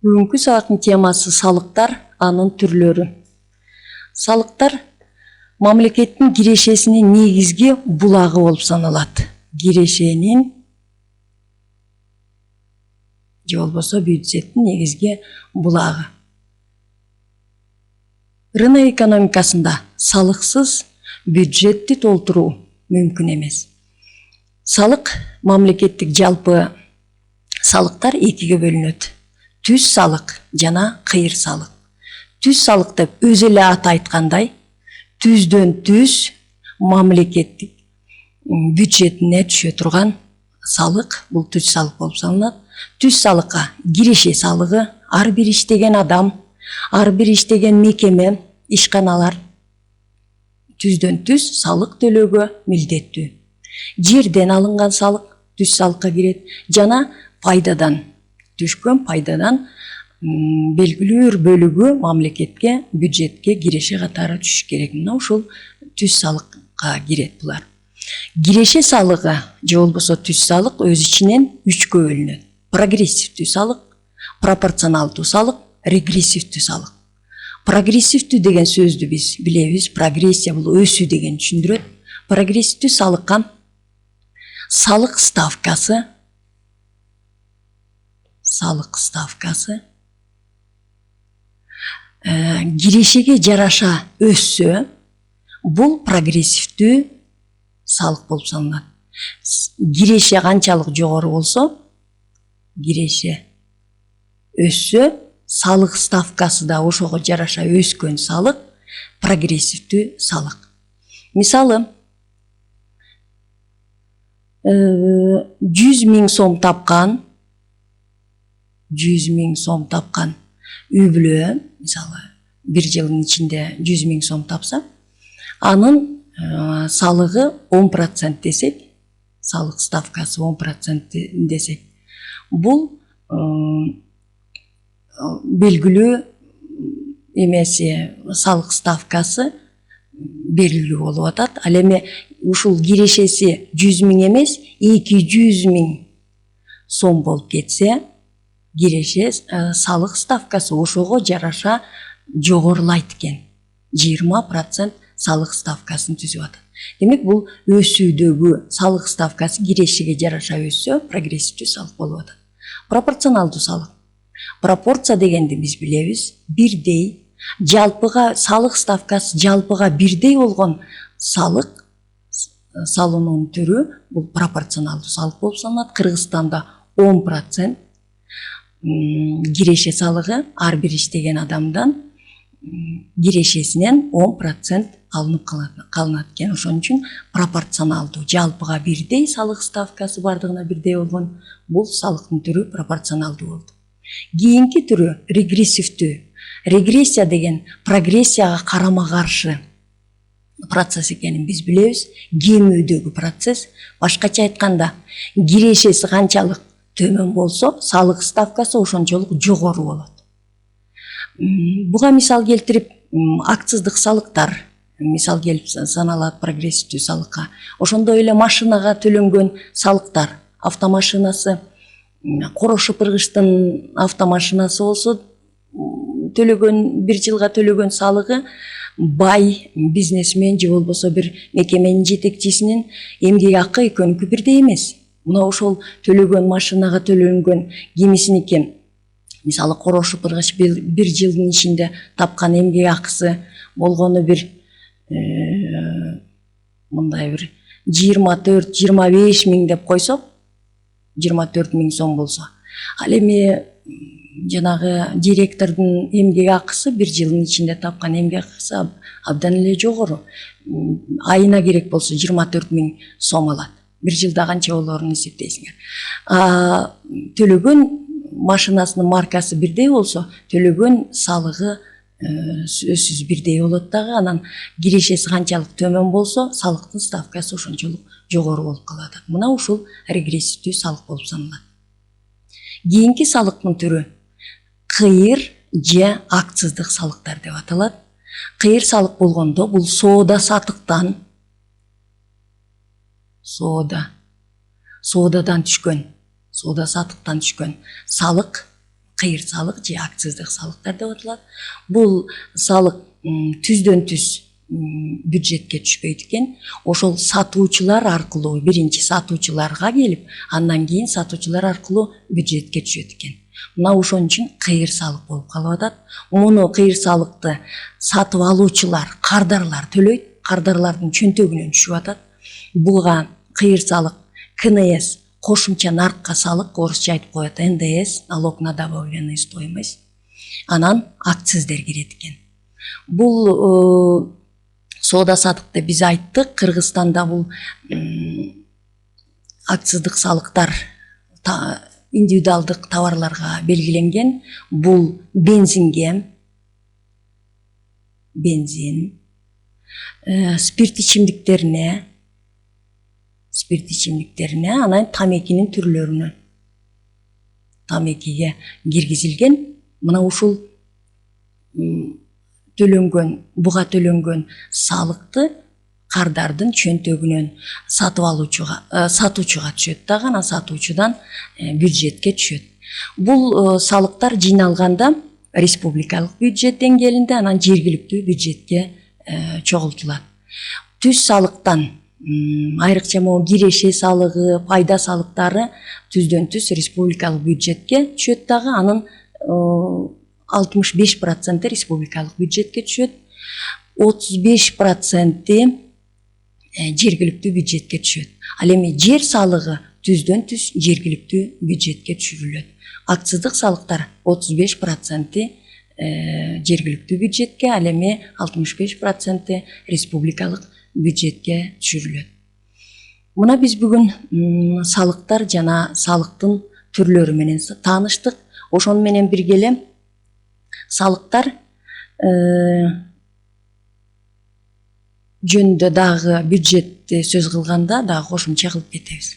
Бүгүнкү сабактын темасы салыктар, анын түрлөрү. Салыктар мамлекеттин кирешесинин негизги булагы болуп саналат. Кирешенин же болбосо бюджеттин негизги булагы. Рынок экономикасында салыксыз бюджетти толтуруу мүмкүн эмес. Салык мамлекеттик жалпы салыктар экиге бөлүнөт. Түз салык жана кыйыр салык. Түз салык деп өзү эле аты айткандай, түздөн түз мамлекеттик бюджетине түшө турган салык, бул түз салык болуп саналат. Түз салыкка киреше салыгы, ар бир иштеген адам, ар бир иштеген мекеме, ишканалар түздөн түз салык төлөөгө милдеттүү. Жерден алынган салык түз салыкка кирет жана пайдадан түшкөн пайдадан белгилүү бир бөлүгү мамлекетке, бюджетке киреше катары түшүш керек. Мына ушул түз салыкка кирет булар. Киреше салыгы же болбосо түз салык өз ичинен үчкө бөлүнөт. Прогрессивдүү салык, пропорционалдуу салык, регрессивдүү салык. Прогрессивдүү деген сөздү биз билебиз. Прогрессия бул өсүү деген түшүндүрөт. Прогрессивдүү салыкка салык ставкасы кирешеге жараша өссө, бул прогрессивдүү салык болуп саналат. Киреше канчалык жогору болсо, киреше өссө, салык ставкасы да ошого жараша өскөн салык прогрессивдүү салык. Мисалы, 100.000 сом тапкан, 100.000 сом тапкан үй-бүлө, мисалы, бир жылдын ичинде 100.000 сом тапса, анын салыгы 10% десек, салык ставкасы 10% десек, бул белгилүү эмеси, салык ставкасы белгилүү болуп атат. Ал эми ушул кирешеси 100.000 эмес, 200.000 сом болуп кетсе, киреше салык ставкасы ошого жараша жогорулайт экен. 20% салык ставкасын түзүп атат. Демек, бул өсүүдөгү салык ставкасы кирешеге жараша өссө, прогрессивдүү салык болуп атат. Пропорционалдуу салык. Пропорция дегенди биз билебиз, бирдей, жалпыга салык ставкасы жалпыга бирдей болгон салык салуунун түрү бул пропорционалдуу салык болуп саналат. Кыргызстанда 10% киреше салыгы ар бир иштеген адамдан кирешесинен 10% алынып калынат экен. Ошон үчүн пропорционалдуу, жалпыга бирдей салык ставкасы бардыгына бирдей болгон бул салыктын түрү пропорционалдуу болду. Кийинки түрү регрессивдүү. Регрессия деген прогрессияга карама каршы процесс экенин биз билебиз. Кемүүдөгү процесс. Башкача айтканда, кирешеси канчалык төмөн болсо, салык ставкасы ошончолук жогору болот. Буга мисал келтирип, акциздык салыктар мисал келип саналат прогрессивдүү салыкка. Ошондой эле машинага төлөнгөн салыктар, автомашинасы, корошуп ыргыштын автомашинасы болсо, төлөгөн, бир жылга төлөгөн салыгы бай бизнесмен же болбосо бир мекеменин жетекчисинин эмгек акы экөөнүкү бирдей эмес. Мына ошол төлөгөн машинага төлөнгөн кимисиники, мисалы, корошуп ыргыш бир жылдын ичинде тапкан эмгек акысы болгону бир мындай бир 24-25 миң деп койсок, 24.000 сом болсо, ал эми жанагы директордун эмгек акысы бир жылдын ичинде тапкан эмгек акысы абдан эле жогору. Айына керек болсо 24.000 сом алат. Бир жылда канча болоорун эсептейсиңер. Төлөгөн машинасынын маркасы бирдей болсо, төлөгөн салыгы сөзсүз бирдей болот дагы. Анан кирешеси канчалык төмөн болсо, салыктын ставкасы ошончолук жогору болуп калат. Мына ушул регрессивдүү салык болуп саналат. Кийинки салыктын түрү кыйыр же акциздык салыктар деп аталат. Кыйыр салык болгондо бул соода сатыктан, соодадан түшкөн, соода сатыктан түшкөн салык кыйыр салык же акциздик салыктар деп аталат. Бул салык түздөн түз бюджетке түшпөйт экен. Ошол сатуучулар аркылуу, биринчи сатуучуларга келип, андан кийин сатуучулар аркылуу бюджетке түшөт экен. Мына ошон үчүн кыйыр салык болуп калып атат. Муну кыйыр салыкты сатып алуучулар, кардарлар төлөйт, кардарлардын чөнтөгүнөн түшүп атат. Буга кыйыр салык КНС, кошумча наркка салык, орусча айтып коет НДС, налог на добавленную стоимость. Анан акциздер кирет экен. Бул соода саттыкты биз айттык, Кыргызстанда бул акциздик салыктар индивидуалдык товарларга белгиленген. Бул бензин, спирт ичимдиктерине, анан тамекинин түрлөрүнө, тамекиге киргизилген. Мына ушул буга төлөнгөн салыкты кардардын чөнтөгүнөн сатуучуга түшөт дагы, анан сатуучудан бюджетке түшөт. Бул салыктар жыйналганда республикалык бюджет деңгээлинде, анан жергиликтүү бюджетке чогултулат. Түз салыктан айрыкча могу киреше салыгы, пайда салыктары түздөн түз республикалык бюджетке түшөт дагы, анын 65% республикалык бюджетке түшөт, 35% жергиликтүү бюджетке түшөт. Ал эми жер салыгы түздөн түз жергиликтүү бюджетке түшүрүлөт. Акциздик салыктар 35% жергиликтүү бюджетке, ал эми 65% республикалык бюджетке түшүрүлөт. Мына биз бүгүн салыктар жана салыктын түрлөрү менен тааныштык. Ошону менен бирге эле салыктар жөнүндө дагы бюджетти сөз кылганда дагы кошумча кылып кетебиз.